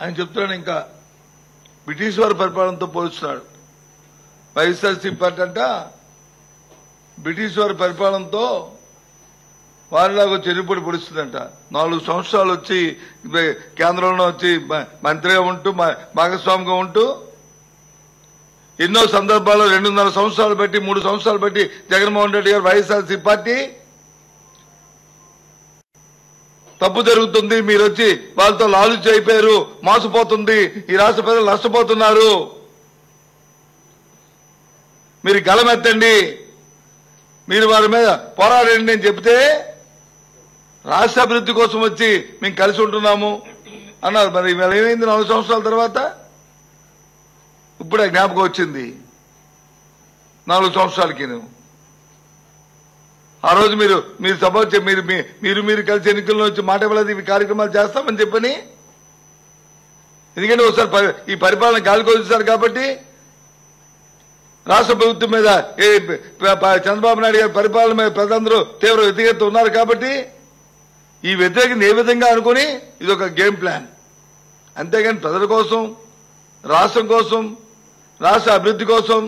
ఆయన చెప్తున్నాడు. ఇంకా బ్రిటిష్ వారి పరిపాలనతో పోలుస్తున్నాడు. వైఎస్ఆర్సీపీ పార్టీ అంట బ్రిటిష్ వారి పరిపాలనతో వారిలాగా చెరుపుడు పొడుస్తుందంట. 4 సంవత్సరాలు వచ్చి కేంద్రంలో వచ్చి మంత్రిగా ఉంటూ భాగస్వామిగా ఉంటూ ఎన్నో సందర్భాల్లో 2.5 సంవత్సరాలు బట్టి 3 సంవత్సరాలు బట్టి జగన్మోహన్ రెడ్డి గారు వైఎస్ఆర్సీపీ పార్టీ తప్పు జరుగుతుంది, మీరు వచ్చి వాళ్ళతో లాలూచి అయిపోయారు, మోసపోతుంది, ఈ రాష్ట్ర ప్రజలు నష్టపోతున్నారు, మీరు గలమెత్తండి, మీరు వారి మీద పోరాడండి అని చెప్తే రాష్ట్ర అభివృద్ధి కోసం వచ్చి మేము కలిసి ఉంటున్నాము అన్నారు. మరి ఏమైంది 4 సంవత్సరాల తర్వాత? ఇప్పుడే జ్ఞాపకం వచ్చింది. 4 సంవత్సరాలకి ఆ రోజు మీరు సభ మీరు కలిసి ఎన్నికల్లో వచ్చి మాట ఇవ్వలేదు, ఇవి కార్యక్రమాలు చేస్తామని చెప్పని. ఎందుకంటే ఒకసారి ఈ పరిపాలన గాలికొచ్చేశారు కాబట్టి రాష్ట్ర ప్రభుత్వం మీద చంద్రబాబు నాయుడు గారి పరిపాలన మీద ప్రజలందరూ తీవ్ర వ్యతిరేకత ఉన్నారు కాబట్టి ఈ వ్యతిరేకత ఏ విధంగా అనుకుని ఇది ఒక గేమ్ ప్లాన్. అంతేగాని ప్రజల కోసం, రాష్ట్రం కోసం, రాష్ట్ర అభివృద్ధి కోసం,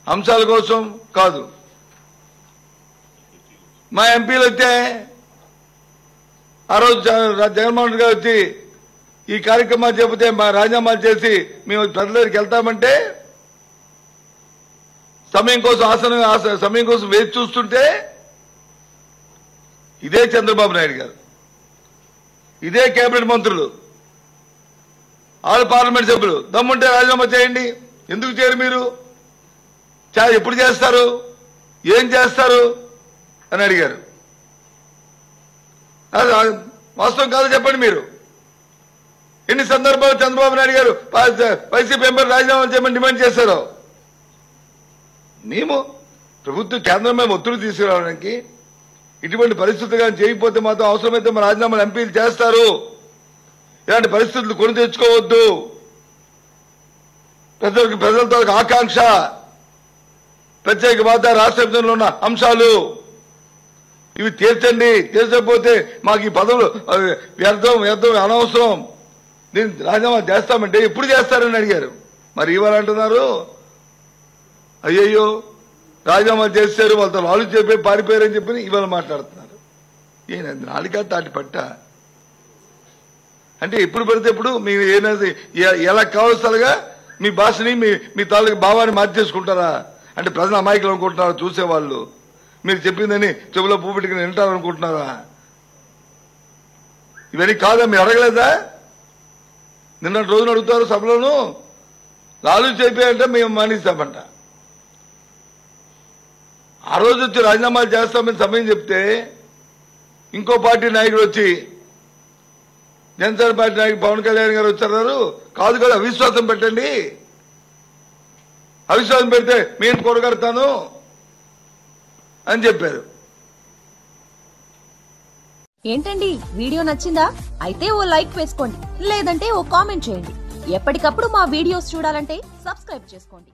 అంశాల కోసం కాదు. మా ఎంపీలు వచ్చే ఆ రోజు జగన్మోహన్ రెడ్డి గారు వచ్చి ఈ కార్యక్రమాలు చెబితే మా రాజీనామాలు చేసి మేము ప్రజల దగ్గరికి వెళ్తామంటే సమయం కోసం వేచి చూస్తుంటే ఇదే చంద్రబాబు నాయుడు గారు, ఇదే కేబినెట్ మంత్రులు, ఆల్ పార్లమెంట్ సభ్యులు దమ్ముంటే రాజీనామా చేయండి, ఎందుకు చేయరు మీరు, ఎప్పుడు చేస్తారు, ఏం చేస్తారు అని అడిగారు. వాస్తవం కాదు చెప్పండి. మీరు ఎన్ని సందర్భాలు చంద్రబాబు నాయుడు గారు వైసీపీ ఎంపీ రాజీనామాలు చేయమని డిమాండ్ చేశారో. మేము ప్రభుత్వం కేంద్రం మేము ఒత్తిడి తీసుకురావడానికి ఇటువంటి పరిస్థితులు కానీ చేయకపోతే మాత్రం అవసరమైతే మా రాజీనామాలు ఎంపీలు చేస్తారు. ఇలాంటి పరిస్థితులు కొని తెచ్చుకోవద్దు. ప్రజలతో ఆకాంక్ష, ప్రత్యేక హోదా, రాష్ట్ర విభజనలో ఉన్న అంశాలు ఇవి తీర్చండి. తీర్చకపోతే మాకు ఈ పదవులు వ్యర్థం అనవసరం, నేను రాజీనామా చేస్తామంటే ఎప్పుడు చేస్తారని అడిగారు. మరి ఇవాళ అంటున్నారు అయ్యయ్యో రాజీనామా చేశారు, వాళ్ళతో లాలు చెప్పి పారిపోయారని చెప్పి ఇవాళ మాట్లాడుతున్నారు. ఏనండి నాలుగా తాటి పట్ట అంటే ఎప్పుడు పెడితే ఎప్పుడు మీరు ఏనది ఎలా కావలసిగా మీ భాషని మీ తాలూకు భావాన్ని మార్చేసుకుంటారా? అంటే ప్రజలు అమాయకులు అనుకుంటున్నారా చూసేవాళ్ళు? మీరు చెప్పిందని చెవులో పువ్వు పెట్టుకుని వింటారనుకుంటున్నారా? ఇవన్నీ కాదా? మీరు అడగలేదా? నిన్న రోజున అడుగుతారు సభలోను, లాలు చెప్పాయంటే మేము మానేస్తామంట. ఆ రోజు వచ్చి రాజీనామాలు చేస్తామని సమయం చెప్తే ఇంకో పార్టీ నాయకుడు వచ్చి జనసేన పార్టీ నాయకుడు పవన్ కళ్యాణ్ గారు వచ్చారు, కాదు కదా అవిశ్వాసం పెట్టండి, అవిశ్వాసం పెడితే నేను కొడగడతాను అని చెప్పారు. ఏంటండి వీడియో నచ్చిందా? అయితే ఓ లైక్ వేసుకోండి, లేదంటే ఓ కామెంట్ చేయండి. ఎప్పటికప్పుడు మా వీడియోస్ చూడాలంటే సబ్స్క్రైబ్ చేసుకోండి.